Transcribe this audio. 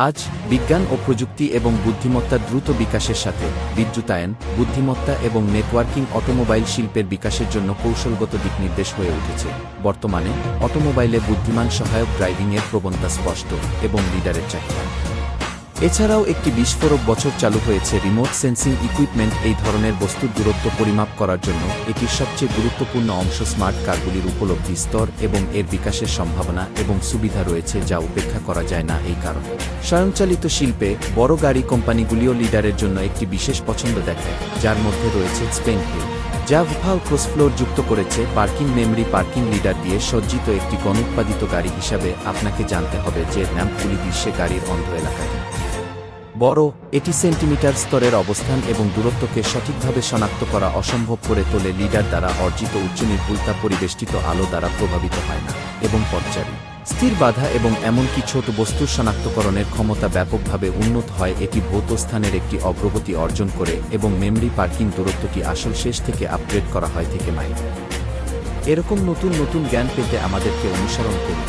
আজ বিজ্ঞান ও প্রযুক্তি এবং বুদ্ধিমত্তার দ্রুত বিকাশের সাথে বিদ্যুতায়ন, বুদ্ধিমত্তা এবং নেটওয়ার্কিং অটোমোবাইল শিল্পের বিকাশের জন্য কৌশলগত দিকনির্দেশ হয়ে উঠেছে। বর্তমানে অটোমোবাইলে বুদ্ধিমান সহায়ক ড্রাইভিংয়ের প্রবণতা স্পষ্ট এবং লিডারের চাহিদা। এছাড়াও একটি বিস্ফোরক বছর চালু হয়েছে রিমোট সেন্সিং ইকুইপমেন্ট। এই ধরনের বস্তুর দূরত্ব পরিমাপ করার জন্য এটির সবচেয়ে গুরুত্বপূর্ণ অংশ স্মার্ট কারগুলির উপলব্ধি স্তর এবং এর বিকাশের সম্ভাবনা এবং সুবিধা রয়েছে যা উপেক্ষা করা যায় না। এই কারণে স্বয়ংচালিত শিল্পে বড় গাড়ি কোম্পানিগুলিও লিডারের জন্য একটি বিশেষ পছন্দ দেখায়, যার মধ্যে রয়েছে স্পেন হিল, যা ভাল ক্রসফ্লোর যুক্ত করেছে পার্কিং মেমরি। পার্কিং লিডার দিয়ে সজ্জিত একটি গণোৎপাদিত গাড়ি হিসাবে আপনাকে জানতে হবে যে র্যাম্পগুলি বিশ্বে গাড়ির অন্ধ এলাকায় বড়। এটি সেন্টিমিটার স্তরের অবস্থান এবং দূরত্বকে সঠিকভাবে শনাক্ত করা অসম্ভব করে তোলে। লিডার দ্বারা অর্জিত উচ্চ নির্ভুলতা পরিবেষ্টিত আলো দ্বারা প্রভাবিত হয় না এবং পথচারী, স্থির বাধা এবং এমনকি ছোট বস্তুর শনাক্তকরণের ক্ষমতা ব্যাপকভাবে উন্নত হয়। এটি ভৌত স্থানের একটি অগ্রগতি অর্জন করে এবং মেমরি পার্কিং দূরত্বটি আসল শেষ থেকে আপগ্রেড করা হয় থেকে মাইল। এরকম নতুন নতুন জ্ঞান পেতে আমাদেরকে অনুসরণ করুন।